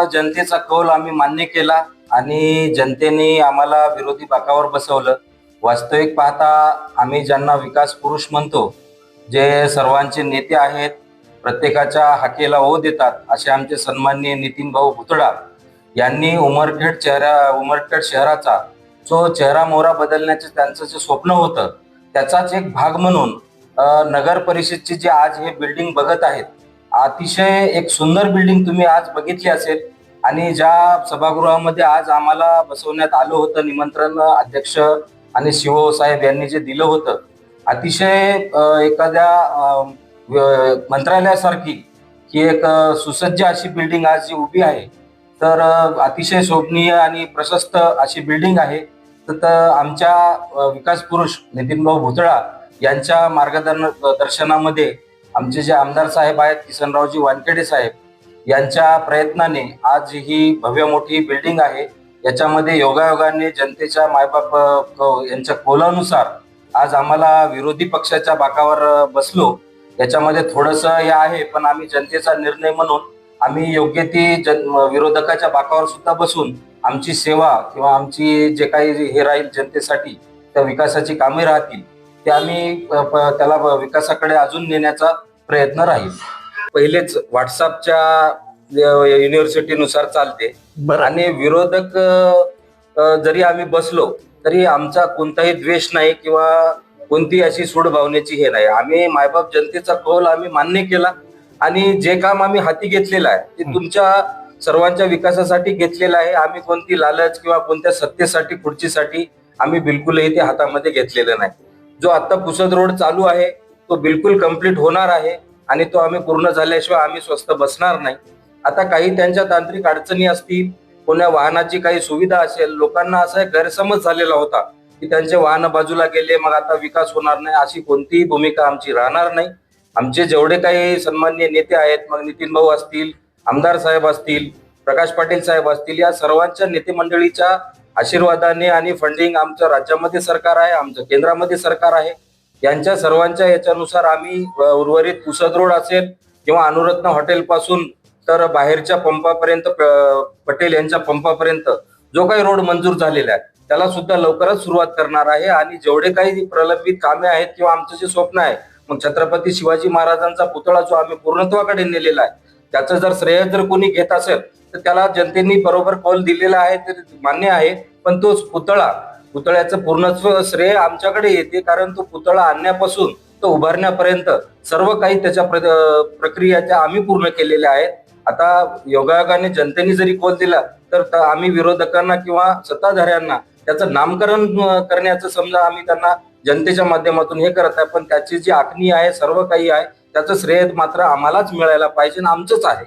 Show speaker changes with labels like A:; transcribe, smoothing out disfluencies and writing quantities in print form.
A: जनतेचा कौल आम्ही मान्य केला आणि जनतेने आम्हाला विरोधी बाकावर बसवलं. वास्तविक पाहता आम्ही ज्यांना विकास पुरुष म्हणतो, जे सर्वांचे नेते आहेत, प्रत्येकाच्या हाकेला ओ देतात, असे आमचे सन्माननीय नितीन भाऊ भुतडा यांनी उमरखेड शहराचा जो चेहरा मोहरा बदलण्याचे त्यांचं जे स्वप्न होतं, त्याचाच एक भाग म्हणून नगर परिषदची जी आज हे बिल्डिंग बघत आहेत, अतिशय एक सुंदर बिल्डिंग तुम्ही आज बघितली असेल. आणि ज्या सभागृहामध्ये आज आम्हाला बसवण्यात आलं होतं निमंत्रण, अध्यक्ष आणि शिवभाऊ साहेब यांनी जे दिलं होतं, अतिशय एखाद्या मंत्रालयासारखी ही एक सुसज्ज अशी बिल्डिंग आज जी उभी आहे, तर अतिशय शोभनीय आणि प्रशस्त अशी बिल्डिंग आहे. तर आमच्या विकास पुरुष नितीन भाऊ भुतडा यांच्या मार्गदर्शनामध्ये आमचे जे आमदार साहेब आहेत, किसनरावजी वानखेडे साहेब यांच्या प्रयत्नाने आज ही भव्य मोठी बिल्डिंग आहे. याच्यामध्ये योगायोगाने जनतेच्या मायबाप यांच्या कौलानुसार आज आम्हाला विरोधी पक्षाच्या बाकावर बसलो. याच्यामध्ये थोडंसं हे आहे, पण आम्ही जनतेचा निर्णय म्हणून आम्ही योग्य ती विरोधकाच्या बाकावर सुद्धा बसून आमची सेवा किंवा आमची जे काही हे राहील जनतेसाठी, त्या विकासाची कामे राहतील, ते आम्ही त्याला विकासाकडे अजून नेण्याचा प्रयत्न राहील. पहिलेच व्हॉट्सअपच्या युनिव्हर्सिटीनुसार चालते आणि विरोधक जरी आम्ही बसलो तरी आमचा कोणताही द्वेष नाही किंवा कोणती अशी सूडभावनेची हे नाही. आम्ही मायबाप जनतेचा कौल आम्ही मान्य केला आणि जे काम आम्ही हाती घेतलेलं आहे ते तुमच्या सर्वांच्या विकासासाठी घेतलेलं आहे. आम्ही कोणती लालच किंवा कोणत्या सत्तेसाठी खुर्चीसाठी आम्ही बिलकुलही ते हातामध्ये घेतलेलं नाही. जो आता पुसद रोड चालू आहे तो बिलकुल कम्प्लीट होणार आहे आणि तो आम्ही पूर्ण झाल्याशिवाय आम्ही स्वस्थ बसणार नाही. आता काही त्यांच्या तांत्रिक अडचणी असतील, कोण्या वाहनाची काही सुविधा असेल, लोकांना असा एक गैरसमज झालेला होता की त्यांचे वाहन बाजूला गेले मग आता विकास होणार नाही, अशी कोणतीही भूमिका आमची राहणार नाही. आमचे जेवढे काही सन्माननीय नेते आहेत, मग नितीन भाऊ असतील, आमदार साहेब असतील, प्रकाश पाटील साहेब असतील, या सर्वांच्या नेते मंडळीच्या आशीर्वादाने आणि फंडिंग आमच्या राज्यामध्ये सरकार आहे, आमच्या केंद्रामध्ये सरकार आहे, यांच्या सर्वांच्या याच्यानुसार आम्ही उर्वरित पुसद रोड असेल किंवा अनुरत्न हॉटेल पासून तर बाहेरच्या पंपापर्यंत, पटेल यांच्या पंपापर्यंत जो काही रोड मंजूर झालेला आहे त्याला सुद्धा लवकरच सुरुवात करणार आहे. आणि जेवढे काही प्रलंबित कामे आहेत किंवा आमचं जे स्वप्न आहे, मग छत्रपती शिवाजी महाराजांचा पुतळा जो आम्ही पूर्णत्वाकडे नेलेला आहे, त्याचं जर श्रेय जर कोणी घेत असेल तर त्याला जनतेने बरोबर कौल दिलेला आहे, ते मान्य आहे. पण तोच पुतळ्याचं पूर्णत्व श्रेय आमच्याकडे येते, कारण तो पुतळा आणण्यापासून तो उभारण्यापर्यंत सर्व काही त्याच्या प्रक्रिया आम्ही पूर्ण केलेल्या आहेत. आता योगायोगाने जनतेने जरी कौल दिला तर आम्ही विरोधकांना किंवा सत्ताधाऱ्यांना त्याचं नामकरण करण्याचं समजा आम्ही त्यांना जनतेच्या माध्यमातून हे करत आहे, पण त्याची जी आखणी आहे, सर्व काही आहे, त्याचं श्रेय मात्र आम्हालाच मिळायला पाहिजे आणि आमचंच आहे.